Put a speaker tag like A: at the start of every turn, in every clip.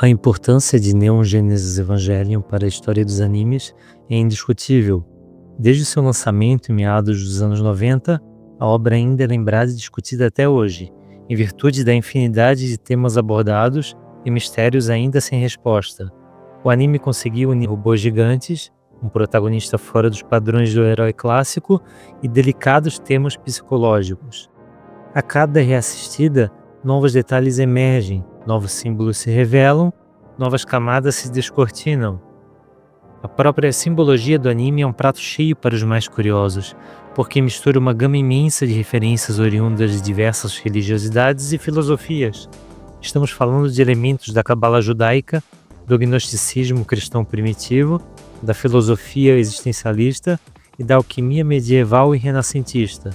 A: A importância de Neon Genesis Evangelion para a história dos animes é indiscutível. Desde seu lançamento em meados dos anos 90, a obra ainda é lembrada e discutida até hoje, em virtude da infinidade de temas abordados e mistérios ainda sem resposta. O anime conseguiu unir robôs gigantes, um protagonista fora dos padrões do herói clássico e delicados temas psicológicos. A cada reassistida, novos detalhes emergem, novos símbolos se revelam, novas camadas se descortinam. A própria simbologia do anime é um prato cheio para os mais curiosos, porque mistura uma gama imensa de referências oriundas de diversas religiosidades e filosofias. Estamos falando de elementos da cabala judaica, do gnosticismo cristão primitivo, da filosofia existencialista e da alquimia medieval e renascentista.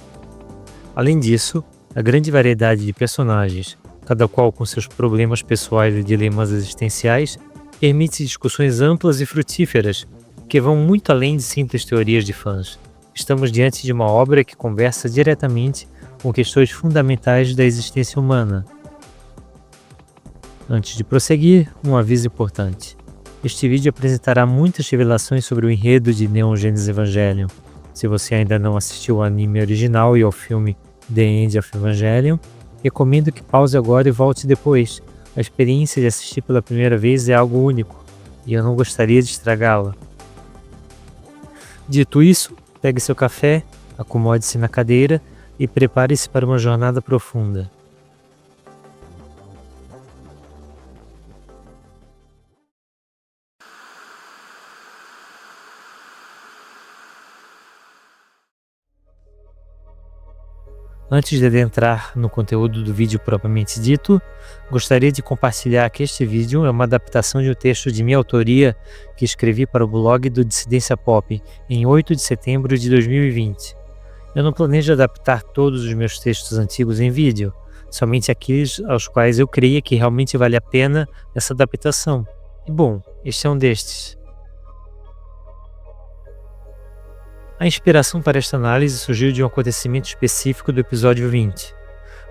A: Além disso, a grande variedade de personagens, cada qual com seus problemas pessoais e dilemas existenciais, permite discussões amplas e frutíferas, que vão muito além de simples teorias de fãs. Estamos diante de uma obra que conversa diretamente com questões fundamentais da existência humana. Antes de prosseguir, um aviso importante. Este vídeo apresentará muitas revelações sobre o enredo de Neon Genesis Evangelion. Se você ainda não assistiu ao anime original e ao filme The End of Evangelion, recomendo que pause agora e volte depois. A experiência de assistir pela primeira vez é algo único, e eu não gostaria de estragá-la. Dito isso, pegue seu café, acomode-se na cadeira e prepare-se para uma jornada profunda. Antes de adentrar no conteúdo do vídeo propriamente dito, gostaria de compartilhar que este vídeo é uma adaptação de um texto de minha autoria que escrevi para o blog do Dissidência Pop em 8 de setembro de 2020. Eu não planejo adaptar todos os meus textos antigos em vídeo, somente aqueles aos quais eu creia que realmente vale a pena essa adaptação. E bom, este é um destes. A inspiração para esta análise surgiu de um acontecimento específico do episódio 20.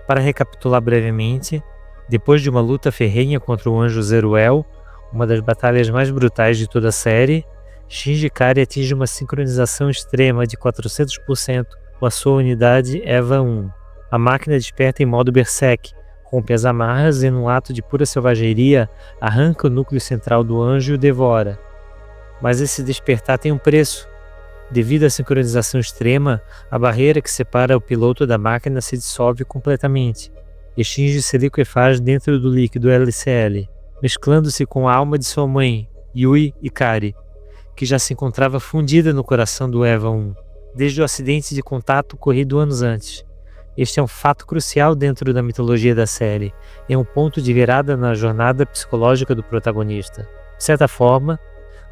A: Para recapitular brevemente, depois de uma luta ferrenha contra o anjo Zeruel, uma das batalhas mais brutais de toda a série, Shinji Ikari atinge uma sincronização extrema de 400% com a sua unidade EVA 1. A máquina desperta em modo Berserk, rompe as amarras e, num ato de pura selvageria, arranca o núcleo central do anjo e o devora. Mas esse despertar tem um preço. Devido à sincronização extrema, a barreira que separa o piloto da máquina se dissolve completamente, e Shinji se liquefaz dentro do líquido LCL, mesclando-se com a alma de sua mãe, Yui Ikari, que já se encontrava fundida no coração do EVA 1, desde o acidente de contato ocorrido anos antes. Este é um fato crucial dentro da mitologia da série, e é um ponto de virada na jornada psicológica do protagonista. De certa forma,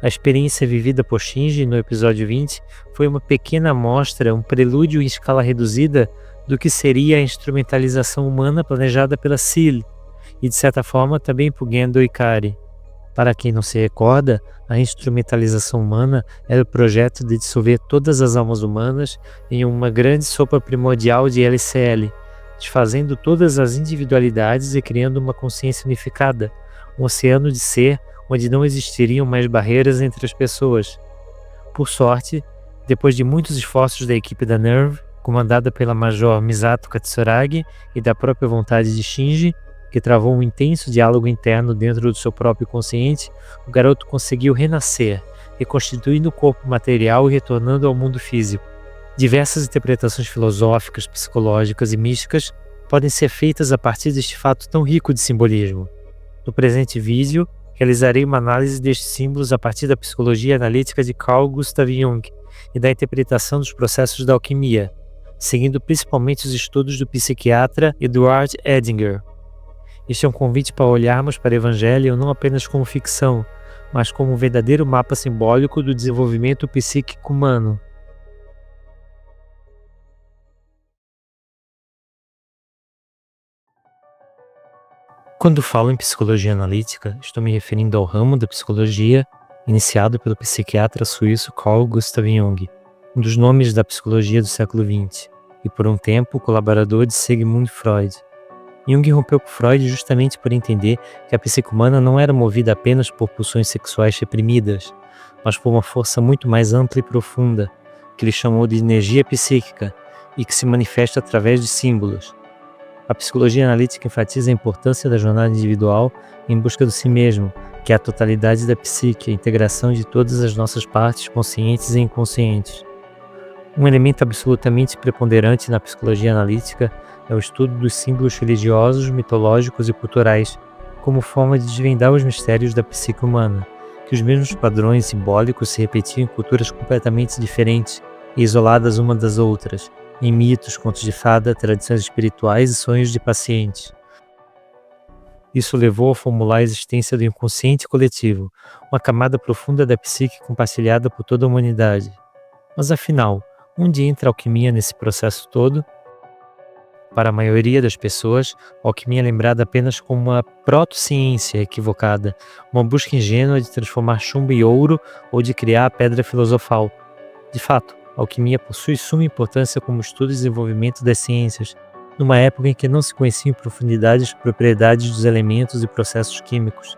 A: a experiência vivida por Shinji no episódio 20 foi uma pequena amostra, um prelúdio em escala reduzida do que seria a instrumentalização humana planejada pela Seal e, de certa forma, também por Gendo Ikari. Para quem não se recorda, a instrumentalização humana era o projeto de dissolver todas as almas humanas em uma grande sopa primordial de LCL, desfazendo todas as individualidades e criando uma consciência unificada, um oceano de ser onde não existiriam mais barreiras entre as pessoas. Por sorte, depois de muitos esforços da equipe da NERV, comandada pela Major Misato Katsuragi e da própria vontade de Shinji, que travou um intenso diálogo interno dentro do seu próprio consciente, o garoto conseguiu renascer, reconstituindo o corpo material e retornando ao mundo físico. Diversas interpretações filosóficas, psicológicas e místicas podem ser feitas a partir deste fato tão rico de simbolismo. No presente vídeo, realizarei uma análise destes símbolos a partir da psicologia analítica de Carl Gustav Jung e da interpretação dos processos da alquimia, seguindo principalmente os estudos do psiquiatra Edward Edinger. Este é um convite para olharmos para o Evangelho não apenas como ficção, mas como um verdadeiro mapa simbólico do desenvolvimento psíquico humano. Quando falo em psicologia analítica, estou me referindo ao ramo da psicologia iniciado pelo psiquiatra suíço Carl Gustav Jung, um dos nomes da psicologia do século XX, e por um tempo colaborador de Sigmund Freud. Jung rompeu com Freud justamente por entender que a psique humana não era movida apenas por pulsões sexuais reprimidas, mas por uma força muito mais ampla e profunda, que ele chamou de energia psíquica, e que se manifesta através de símbolos. A psicologia analítica enfatiza a importância da jornada individual em busca do si mesmo, que é a totalidade da psique, a integração de todas as nossas partes conscientes e inconscientes. Um elemento absolutamente preponderante na psicologia analítica é o estudo dos símbolos religiosos, mitológicos e culturais, como forma de desvendar os mistérios da psique humana, que os mesmos padrões simbólicos se repetiam em culturas completamente diferentes e isoladas umas das outras, em mitos, contos de fada, tradições espirituais e sonhos de pacientes. Isso levou a formular a existência do inconsciente coletivo, uma camada profunda da psique compartilhada por toda a humanidade. Mas afinal, onde entra a alquimia nesse processo todo? Para a maioria das pessoas, a alquimia é lembrada apenas como uma proto-ciência equivocada, uma busca ingênua de transformar chumbo em ouro ou de criar a pedra filosofal. De fato, a alquimia possui suma importância como estudo e desenvolvimento das ciências, numa época em que não se conheciam em profundidade as propriedades dos elementos e processos químicos.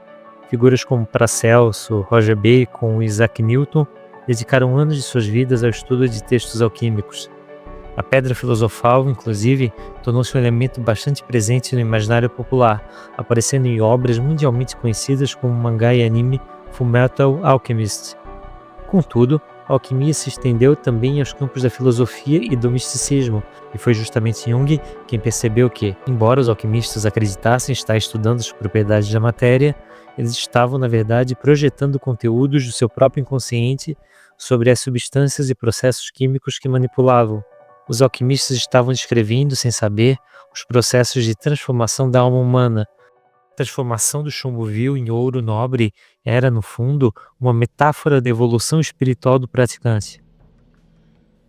A: Figuras como Paracelso, Roger Bacon e Isaac Newton dedicaram anos de suas vidas ao estudo de textos alquímicos. A pedra filosofal, inclusive, tornou-se um elemento bastante presente no imaginário popular, aparecendo em obras mundialmente conhecidas como o mangá e anime Fullmetal Alchemist. Contudo, a alquimia se estendeu também aos campos da filosofia e do misticismo, e foi justamente Jung quem percebeu que, embora os alquimistas acreditassem estar estudando as propriedades da matéria, eles estavam, na verdade, projetando conteúdos do seu próprio inconsciente sobre as substâncias e processos químicos que manipulavam. Os alquimistas estavam descrevendo, sem saber, os processos de transformação da alma humana. A transformação do chumbo vil em ouro nobre era, no fundo, uma metáfora da evolução espiritual do praticante.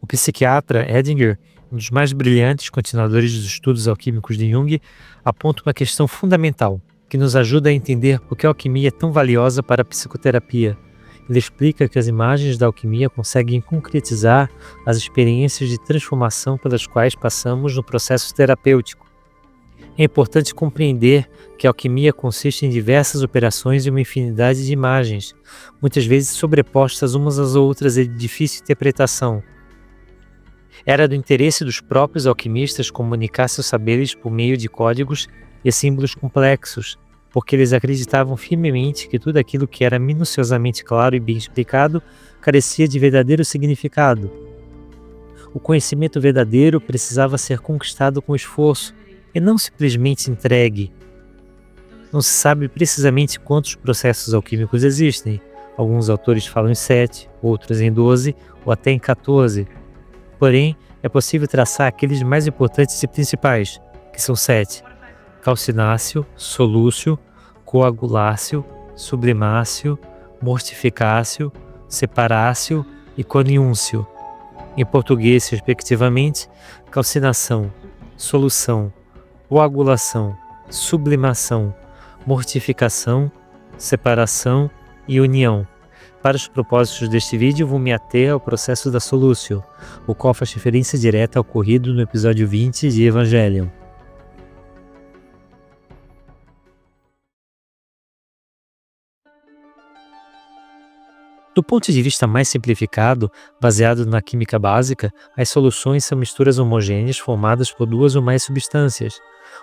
A: O psiquiatra Edinger, um dos mais brilhantes continuadores dos estudos alquímicos de Jung, aponta uma questão fundamental, que nos ajuda a entender por que a alquimia é tão valiosa para a psicoterapia. Ele explica que as imagens da alquimia conseguem concretizar as experiências de transformação pelas quais passamos no processo terapêutico. É importante compreender que a alquimia consiste em diversas operações e uma infinidade de imagens, muitas vezes sobrepostas umas às outras e de difícil interpretação. Era do interesse dos próprios alquimistas comunicar seus saberes por meio de códigos e símbolos complexos, porque eles acreditavam firmemente que tudo aquilo que era minuciosamente claro e bem explicado carecia de verdadeiro significado. O conhecimento verdadeiro precisava ser conquistado com esforço e não simplesmente entregue. Não se sabe precisamente quantos processos alquímicos existem. Alguns autores falam em 7, outros em 12 ou até em 14. Porém, é possível traçar aqueles mais importantes e principais, que são 7. Calcináceo, solúcio, coaguláceo, sublimáceo, mortificáceo, separáceo e coniúncio. Em português, respectivamente, calcinação, solução, coagulação, sublimação, mortificação, separação e união. Para os propósitos deste vídeo, vou me ater ao processo da solúcio, o qual faz referência direta ao ocorrido no episódio 20 de Evangelion. Do ponto de vista mais simplificado, baseado na química básica, as soluções são misturas homogêneas formadas por duas ou mais substâncias.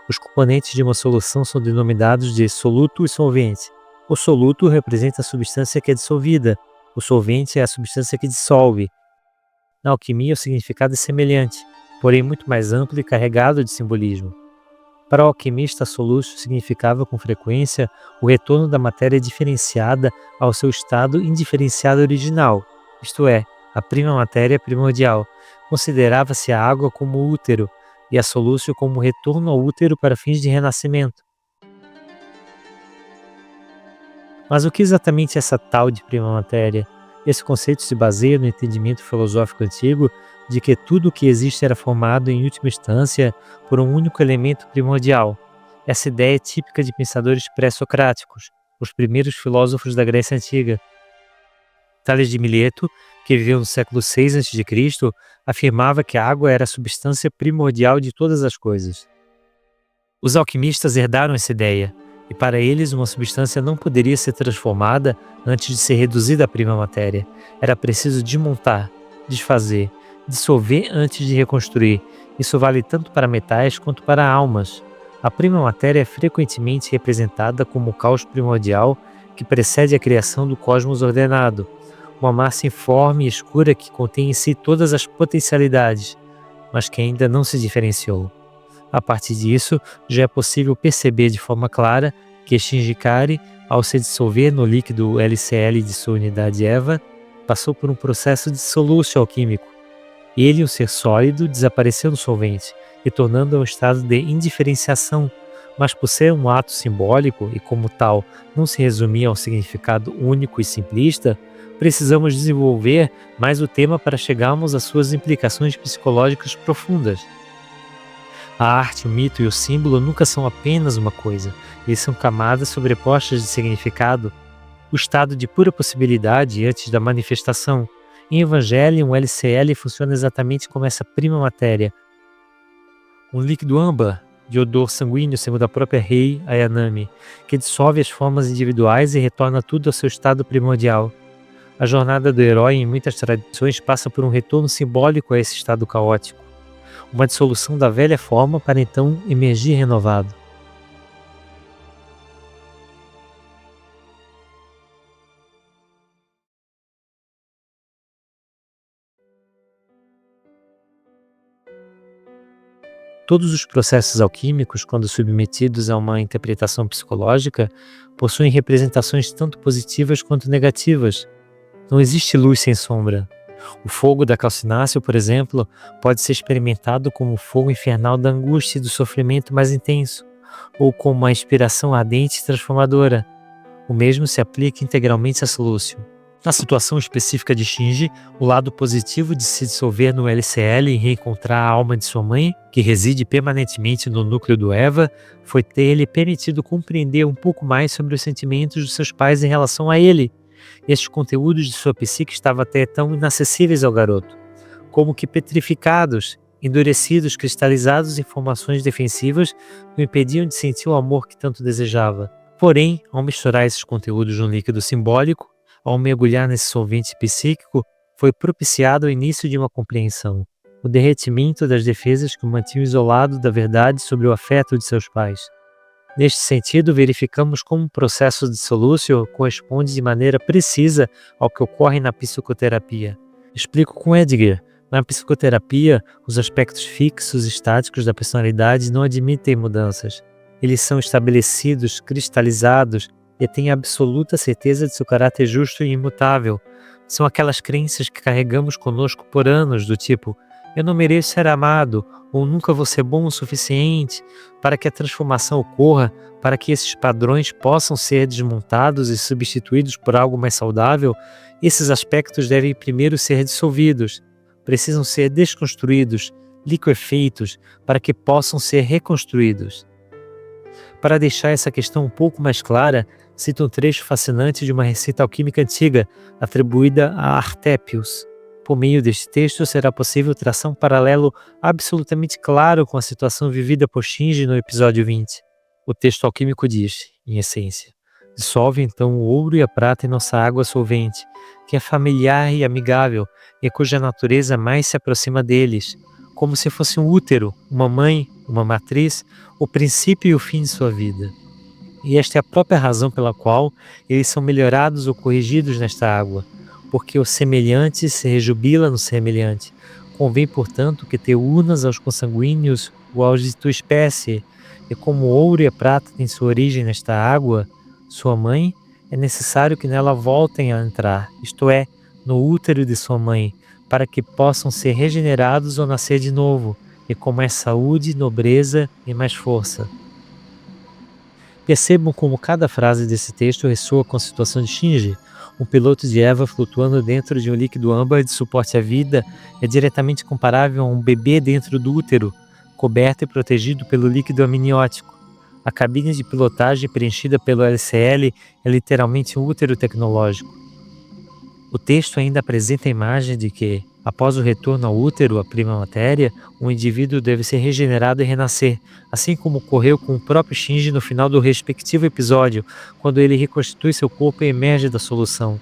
A: Os componentes de uma solução são denominados de soluto e solvente. O soluto representa a substância que é dissolvida, o solvente é a substância que dissolve. Na alquimia, o significado é semelhante, porém muito mais amplo e carregado de simbolismo. Para o alquimista, solúcio significava com frequência o retorno da matéria diferenciada ao seu estado indiferenciado original, isto é, a prima matéria primordial. Considerava-se a água como útero e a solúcio como o retorno ao útero para fins de renascimento. Mas o que exatamente é essa tal de prima matéria? Esse conceito se baseia no entendimento filosófico antigo de que tudo o que existe era formado, em última instância, por um único elemento primordial. Essa ideia é típica de pensadores pré-socráticos, os primeiros filósofos da Grécia Antiga. Tales de Mileto, que viveu no século VI a.C., afirmava que a água era a substância primordial de todas as coisas. Os alquimistas herdaram essa ideia, e para eles uma substância não poderia ser transformada antes de ser reduzida à prima matéria. Era preciso desmontar, desfazer, dissolver antes de reconstruir. Isso vale tanto para metais quanto para almas. A prima matéria é frequentemente representada como o caos primordial que precede a criação do cosmos ordenado, uma massa informe e escura que contém em si todas as potencialidades, mas que ainda não se diferenciou. A partir disso, já é possível perceber de forma clara que Shinjikari, ao se dissolver no líquido LCl de sua unidade EVA, passou por um processo de dissolução alquímico. Ele, um ser sólido, desapareceu no solvente, retornando a um estado de indiferenciação, mas por ser um ato simbólico e como tal não se resumia a um significado único e simplista, precisamos desenvolver mais o tema para chegarmos às suas implicações psicológicas profundas. A arte, o mito e o símbolo nunca são apenas uma coisa, eles são camadas sobrepostas de significado. O estado de pura possibilidade antes da manifestação. Em Evangelion, o LCL funciona exatamente como essa prima matéria. Um líquido âmbar, de odor sanguíneo segundo a própria Rei Ayanami, que dissolve as formas individuais e retorna tudo ao seu estado primordial. A jornada do herói em muitas tradições passa por um retorno simbólico a esse estado caótico. Uma dissolução da velha forma para então emergir renovado. Todos os processos alquímicos, quando submetidos a uma interpretação psicológica, possuem representações tanto positivas quanto negativas. Não existe luz sem sombra. O fogo da calcinácea, por exemplo, pode ser experimentado como o fogo infernal da angústia e do sofrimento mais intenso, ou como uma inspiração ardente e transformadora. O mesmo se aplica integralmente a Solúcio. Na situação específica de Shinji, o lado positivo de se dissolver no LCL e reencontrar a alma de sua mãe, que reside permanentemente no núcleo do Eva, foi ter-lhe permitido compreender um pouco mais sobre os sentimentos dos seus pais em relação a ele. Estes conteúdos de sua psique estavam até tão inacessíveis ao garoto, como que petrificados, endurecidos, cristalizados em formações defensivas que o impediam de sentir o amor que tanto desejava. Porém, ao misturar esses conteúdos no líquido simbólico, ao mergulhar nesse solvente psíquico, foi propiciado o início de uma compreensão, o derretimento das defesas que o mantinham isolado da verdade sobre o afeto de seus pais. Neste sentido, verificamos como o processo de solúcio corresponde de maneira precisa ao que ocorre na psicoterapia. Explico com Edgar. Na psicoterapia, os aspectos fixos e estáticos da personalidade não admitem mudanças. Eles são estabelecidos, cristalizados e têm absoluta certeza de seu caráter justo e imutável. São aquelas crenças que carregamos conosco por anos, do tipo: eu não mereço ser amado, ou nunca vou ser bom o suficiente. Para que a transformação ocorra, para que esses padrões possam ser desmontados e substituídos por algo mais saudável, esses aspectos devem primeiro ser dissolvidos, precisam ser desconstruídos, liquefeitos, para que possam ser reconstruídos. Para deixar essa questão um pouco mais clara, cito um trecho fascinante de uma receita alquímica antiga, atribuída a Artépios. Por meio deste texto, será possível traçar um paralelo absolutamente claro com a situação vivida por Shinji no episódio 20. O texto alquímico diz, em essência: dissolve então o ouro e a prata em nossa água solvente, que é familiar e amigável, e cuja natureza mais se aproxima deles, como se fosse um útero, uma mãe, uma matriz, o princípio e o fim de sua vida. E esta é a própria razão pela qual eles são melhorados ou corrigidos nesta água, porque o semelhante se rejubila no semelhante. Convém, portanto, que te unas aos consanguíneos ou aos de tua espécie, e como o ouro e a prata têm sua origem nesta água, sua mãe, é necessário que nela voltem a entrar, isto é, no útero de sua mãe, para que possam ser regenerados ou nascer de novo, e com mais saúde, nobreza e mais força. Percebam como cada frase desse texto ressoa com a situação de Shinji. Um piloto de Eva flutuando dentro de um líquido âmbar de suporte à vida é diretamente comparável a um bebê dentro do útero, coberto e protegido pelo líquido amniótico. A cabine de pilotagem preenchida pelo LCL é literalmente um útero tecnológico. O texto ainda apresenta a imagem de que, Após o retorno ao útero, a prima matéria, o indivíduo deve ser regenerado e renascer, assim como ocorreu com o próprio Shinji no final do respectivo episódio, quando ele reconstitui seu corpo e emerge da solução.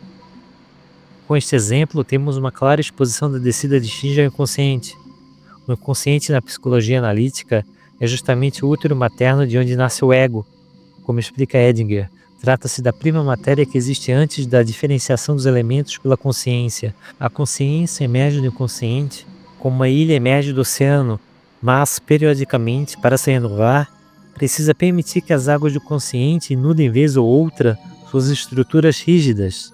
A: Com este exemplo, temos uma clara exposição da descida de Shinji ao inconsciente. O inconsciente na psicologia analítica é justamente o útero materno de onde nasce o ego. Como explica Edinger, trata-se da prima matéria que existe antes da diferenciação dos elementos pela consciência. A consciência emerge do inconsciente, como uma ilha emerge do oceano, mas, periodicamente, para se renovar, precisa permitir que as águas do consciente inundem vez ou outra suas estruturas rígidas.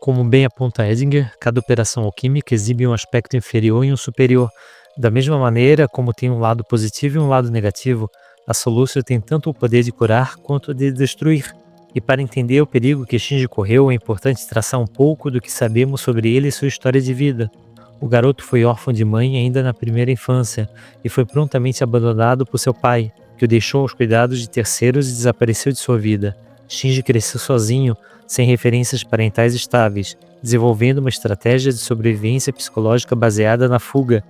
A: Como bem aponta Edinger, cada operação alquímica exibe um aspecto inferior e um superior. Da mesma maneira como tem um lado positivo e um lado negativo, a Solution tem tanto o poder de curar quanto de destruir. E para entender o perigo que Shinji correu, é importante traçar um pouco do que sabemos sobre ele e sua história de vida. O garoto foi órfão de mãe ainda na primeira infância e foi prontamente abandonado por seu pai, que o deixou aos cuidados de terceiros e desapareceu de sua vida. Shinji cresceu sozinho, sem referências parentais estáveis, desenvolvendo uma estratégia de sobrevivência psicológica baseada na fuga.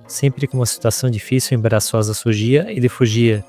A: Sempre que uma situação difícil e embaraçosa surgia, ele fugia.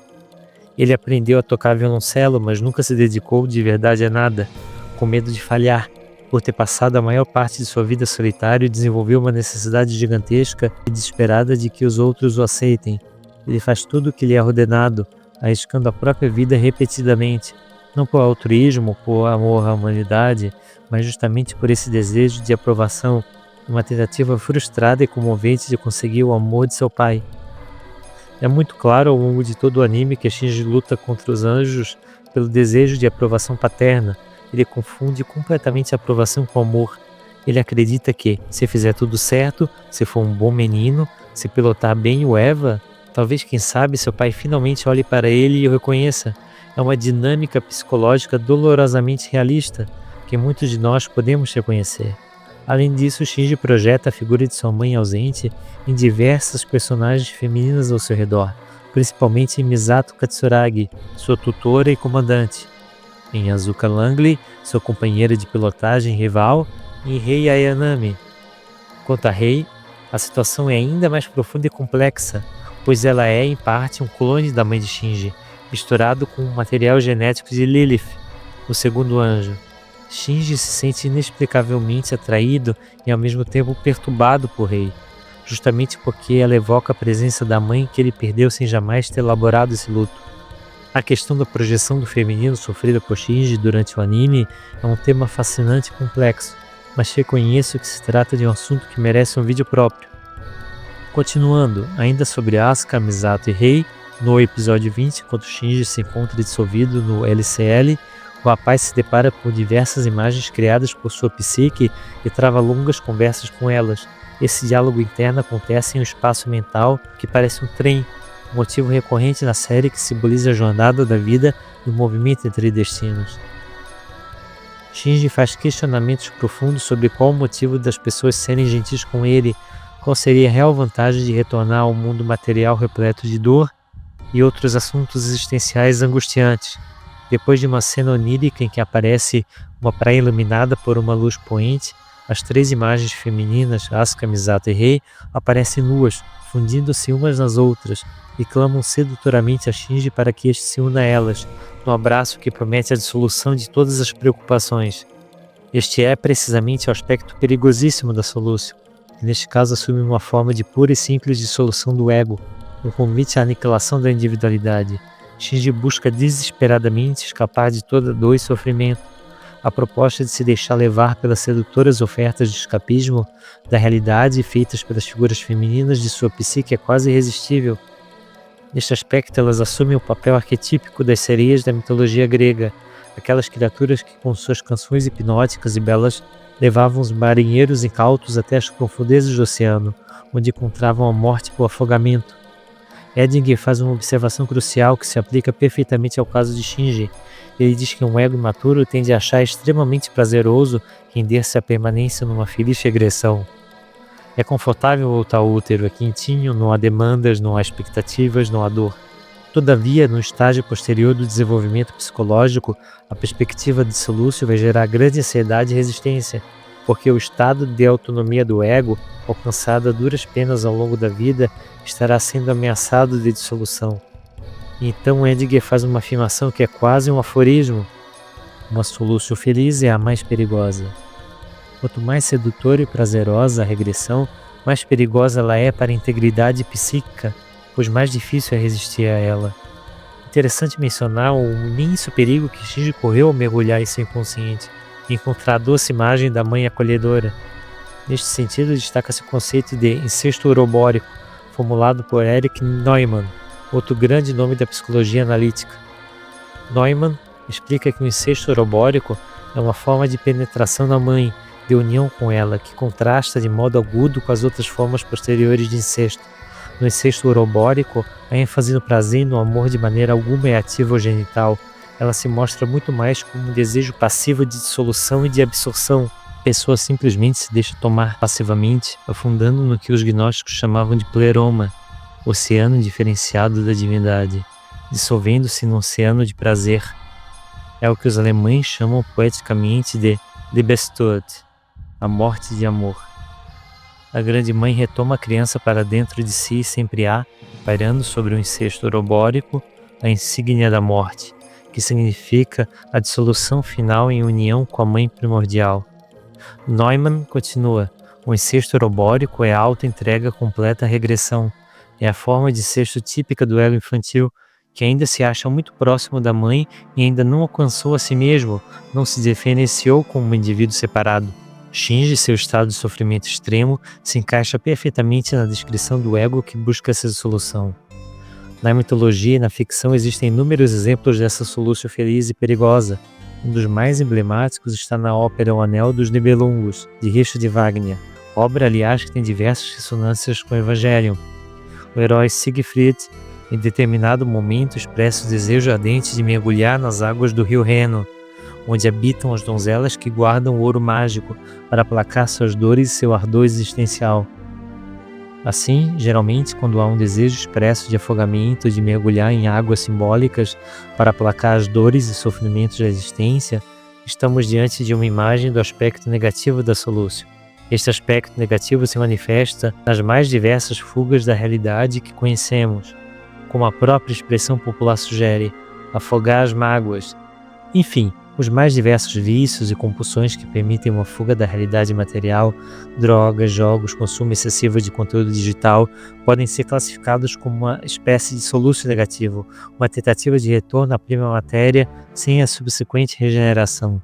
A: Ele aprendeu a tocar violoncelo, mas nunca se dedicou de verdade a nada, com medo de falhar. Por ter passado a maior parte de sua vida solitário, desenvolveu uma necessidade gigantesca e desesperada de que os outros o aceitem. Ele faz tudo o que lhe é ordenado, arriscando a própria vida repetidamente, não por altruísmo ou por amor à humanidade, mas justamente por esse desejo de aprovação, uma tentativa frustrada e comovente de conseguir o amor de seu pai. É muito claro ao longo de todo o anime que Shinji luta contra os anjos pelo desejo de aprovação paterna. Ele confunde completamente a aprovação com amor. Ele acredita que, se fizer tudo certo, se for um bom menino, se pilotar bem o Eva, talvez, quem sabe, seu pai finalmente olhe para ele e o reconheça. É uma dinâmica psicológica dolorosamente realista, que muitos de nós podemos reconhecer. Além disso, Shinji projeta a figura de sua mãe ausente em diversas personagens femininas ao seu redor, principalmente em Misato Katsuragi, sua tutora e comandante, em Azuka Langley, sua companheira de pilotagem rival, e em Rei Ayanami. Quanto a Rei, a situação é ainda mais profunda e complexa, pois ela é, em parte, um clone da mãe de Shinji, misturado com o material genético de Lilith, o segundo anjo. Shinji se sente inexplicavelmente atraído e ao mesmo tempo perturbado por Rei, justamente porque ela evoca a presença da mãe que ele perdeu sem jamais ter elaborado esse luto. A questão da projeção do feminino sofrida por Shinji durante o anime é um tema fascinante e complexo, mas reconheço que se trata de um assunto que merece um vídeo próprio. Continuando, ainda sobre Asuka, Misato e Rei, no episódio 20, enquanto Shinji se encontra dissolvido no LCL, o rapaz se depara com diversas imagens criadas por sua psique e trava longas conversas com elas. Esse diálogo interno acontece em um espaço mental que parece um trem, um motivo recorrente na série que simboliza a jornada da vida e o movimento entre destinos. Shinji faz questionamentos profundos sobre qual o motivo das pessoas serem gentis com ele, qual seria a real vantagem de retornar ao mundo material repleto de dor e outros assuntos existenciais angustiantes. Depois de uma cena onírica em que aparece uma praia iluminada por uma luz poente, as três imagens femininas, Asuka, Misato e Rei, aparecem nuas, fundindo-se umas nas outras, e clamam sedutoramente a Shinji para que este se una a elas, num abraço que promete a dissolução de todas as preocupações. Este é precisamente o aspecto perigosíssimo da Solution, que neste caso assume uma forma de pura e simples dissolução do ego, um convite à aniquilação da individualidade. Shinji busca desesperadamente escapar de toda dor e sofrimento. A proposta de se deixar levar pelas sedutoras ofertas de escapismo da realidade feitas pelas figuras femininas de sua psique é quase irresistível. Neste aspecto, elas assumem o papel arquetípico das sereias da mitologia grega, aquelas criaturas que, com suas canções hipnóticas e belas, levavam os marinheiros incautos até as profundezas do oceano, onde encontravam a morte por afogamento. Edinger faz uma observação crucial que se aplica perfeitamente ao caso de Shinji. Ele diz que um ego imaturo tende a achar extremamente prazeroso render-se à permanência numa feliz regressão. É confortável voltar ao útero, é quentinho, não há demandas, não há expectativas, não há dor. Todavia, no estágio posterior do desenvolvimento psicológico, a perspectiva de Lúcio vai gerar grande ansiedade e resistência, porque o estado de autonomia do ego, alcançado a duras penas ao longo da vida, estará sendo ameaçado de dissolução. E então Edgar faz uma afirmação que é quase um aforismo: uma solução feliz é a mais perigosa. Quanto mais sedutora e prazerosa a regressão, mais perigosa ela é para a integridade psíquica, pois mais difícil é resistir a ela. Interessante mencionar o imenso perigo que Shinji correu ao mergulhar em seu inconsciente e encontrar a doce imagem da mãe acolhedora. Neste sentido, destaca-se o conceito de incesto urobórico, formulado por Erich Neumann, outro grande nome da psicologia analítica. Neumann explica que o incesto urobórico é uma forma de penetração na mãe, de união com ela, que contrasta de modo agudo com as outras formas posteriores de incesto. No incesto urobórico, a ênfase no prazer e no amor de maneira alguma é ativa ou genital. Ela se mostra muito mais como um desejo passivo de dissolução e de absorção. A pessoa simplesmente se deixa tomar passivamente, afundando no que os gnósticos chamavam de pleroma, oceano diferenciado da divindade, dissolvendo-se num oceano de prazer. É o que os alemães chamam poeticamente de Liebestod, a morte de amor. A grande mãe retoma a criança para dentro de si e sempre há, pairando sobre o incesto urobórico, a insígnia da morte, que significa a dissolução final em união com a mãe primordial. Neumann continua: o incesto urobórico é a auto-entrega completa à regressão, é a forma de incesto típica do ego infantil, que ainda se acha muito próximo da mãe e ainda não alcançou a si mesmo, não se diferenciou como um indivíduo separado. Shinji, seu estado de sofrimento extremo, se encaixa perfeitamente na descrição do ego que busca essa dissolução. Na mitologia e na ficção existem inúmeros exemplos dessa solução feliz e perigosa. Um dos mais emblemáticos está na ópera O Anel dos Nibelungos, de Richard Wagner, obra, aliás, que tem diversas ressonâncias com o Evangelion. O herói Siegfried, em determinado momento, expressa o desejo ardente de mergulhar nas águas do rio Reno, onde habitam as donzelas que guardam o ouro mágico para aplacar suas dores e seu ardor existencial. Assim, geralmente, quando há um desejo expresso de afogamento, de mergulhar em águas simbólicas para aplacar as dores e sofrimentos da existência, estamos diante de uma imagem do aspecto negativo da solução. Este aspecto negativo se manifesta nas mais diversas fugas da realidade que conhecemos, como a própria expressão popular sugere, afogar as mágoas. Enfim, os mais diversos vícios e compulsões que permitem uma fuga da realidade material, drogas, jogos, consumo excessivo de conteúdo digital, podem ser classificados como uma espécie de soluço negativo, uma tentativa de retorno à prima matéria sem a subsequente regeneração.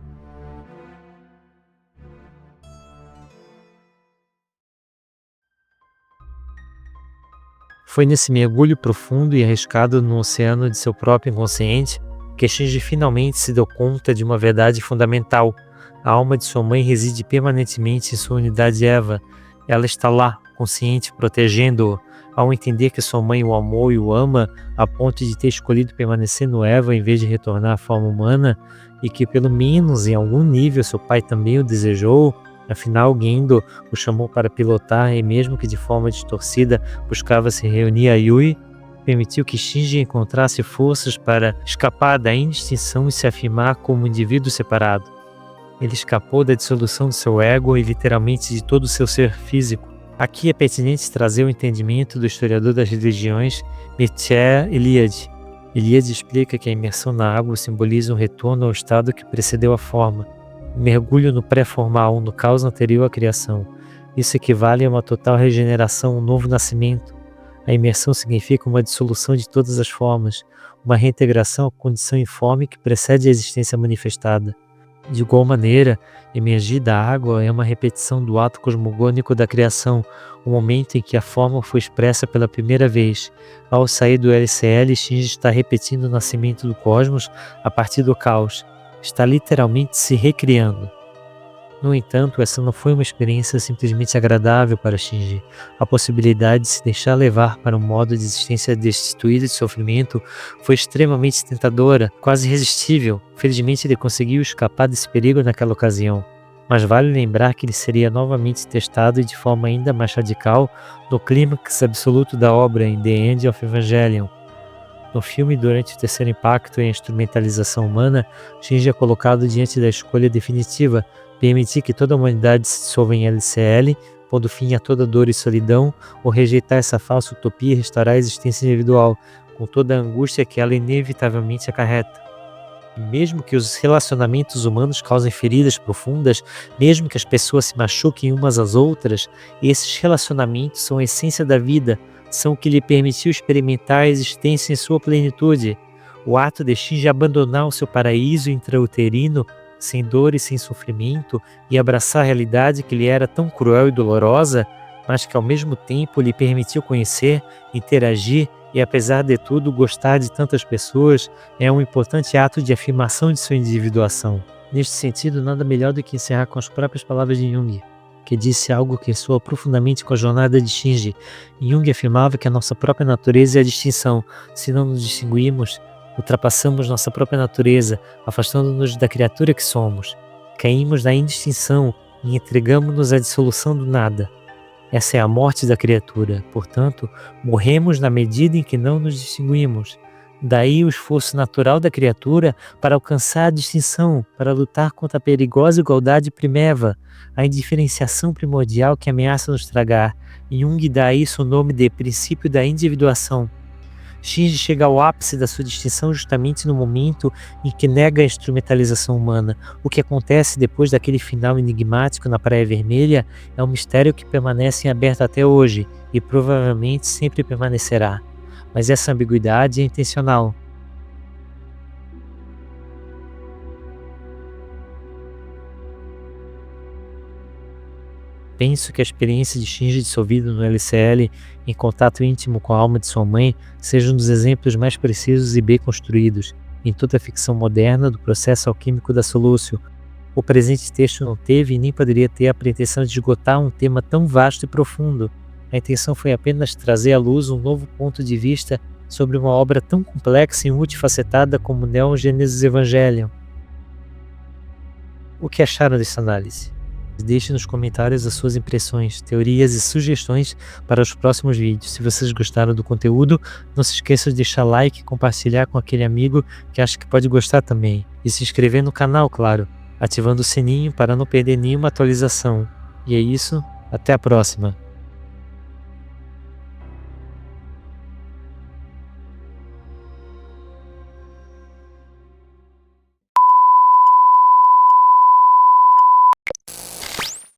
A: Foi nesse mergulho profundo e arriscado no oceano de seu próprio inconsciente que Shinji finalmente se deu conta de uma verdade fundamental. A alma de sua mãe reside permanentemente em sua unidade Eva. Ela está lá, consciente, protegendo-o. Ao entender que sua mãe o amou e o ama, a ponto de ter escolhido permanecer no Eva em vez de retornar à forma humana, e que pelo menos em algum nível seu pai também o desejou, afinal Gendo o chamou para pilotar e mesmo que de forma distorcida buscava se reunir a Yui, permitiu que Shinji encontrasse forças para escapar da indistinção e se afirmar como um indivíduo separado. Ele escapou da dissolução do seu ego e literalmente de todo o seu ser físico. Aqui é pertinente trazer o entendimento do historiador das religiões Mircea Eliade. Eliade explica que a imersão na água simboliza um retorno ao estado que precedeu a forma, um mergulho no pré-formal, no caos anterior à criação. Isso equivale a uma total regeneração, um novo nascimento. A imersão significa uma dissolução de todas as formas, uma reintegração à condição informe que precede a existência manifestada. De igual maneira, emergir da água é uma repetição do ato cosmogônico da criação, o momento em que a forma foi expressa pela primeira vez. Ao sair do LCL, Shinji está repetindo o nascimento do cosmos a partir do caos. Está literalmente se recriando. No entanto, essa não foi uma experiência simplesmente agradável para Shinji. A possibilidade de se deixar levar para um modo de existência destituído de sofrimento foi extremamente tentadora, quase irresistível. Felizmente ele conseguiu escapar desse perigo naquela ocasião. Mas vale lembrar que ele seria novamente testado e de forma ainda mais radical no clímax absoluto da obra em The End of Evangelion. No filme, durante o terceiro impacto e a instrumentalização humana, Shinji é colocado diante da escolha definitiva: permitir que toda a humanidade se dissolva em LCL, pondo fim a toda dor e solidão, ou rejeitar essa falsa utopia e restaurar a existência individual, com toda a angústia que ela inevitavelmente acarreta. Mesmo que os relacionamentos humanos causem feridas profundas, mesmo que as pessoas se machuquem umas às outras, esses relacionamentos são a essência da vida, são o que lhe permitiu experimentar a existência em sua plenitude. O ato de Shinji abandonar o seu paraíso intrauterino, sem dor e sem sofrimento, e abraçar a realidade que lhe era tão cruel e dolorosa, mas que ao mesmo tempo lhe permitiu conhecer, interagir e, apesar de tudo, gostar de tantas pessoas, é um importante ato de afirmação de sua individuação. Neste sentido, nada melhor do que encerrar com as próprias palavras de Jung, que disse algo que ressoa profundamente com a jornada de Shinji. Jung afirmava que a nossa própria natureza é a distinção. Se não nos distinguimos, ultrapassamos nossa própria natureza, afastando-nos da criatura que somos. Caímos na indistinção e entregamos-nos à dissolução do nada. Essa é a morte da criatura, portanto, morremos na medida em que não nos distinguimos. Daí o esforço natural da criatura para alcançar a distinção, para lutar contra a perigosa igualdade primeva, a indiferenciação primordial que ameaça nos tragar. Jung dá a isso o nome de princípio da individuação. Shinji chega ao ápice da sua distinção justamente no momento em que nega a instrumentalização humana. O que acontece depois daquele final enigmático na Praia Vermelha é um mistério que permanece em aberto até hoje e provavelmente sempre permanecerá. Mas essa ambiguidade é intencional. Penso que a experiência de Shinji dissolvido no LCL, em contato íntimo com a alma de sua mãe, seja um dos exemplos mais precisos e bem construídos em toda a ficção moderna do processo alquímico da Solúcio. O presente texto não teve e nem poderia ter a pretensão de esgotar um tema tão vasto e profundo. A intenção foi apenas trazer à luz um novo ponto de vista sobre uma obra tão complexa e multifacetada como Neon Genesis Evangelion. O que acharam dessa análise? Deixe nos comentários as suas impressões, teorias e sugestões para os próximos vídeos. Se vocês gostaram do conteúdo, não se esqueçam de deixar like e compartilhar com aquele amigo que acha que pode gostar também. E se inscrever no canal, claro, ativando o sininho para não perder nenhuma atualização. E é isso, até a próxima!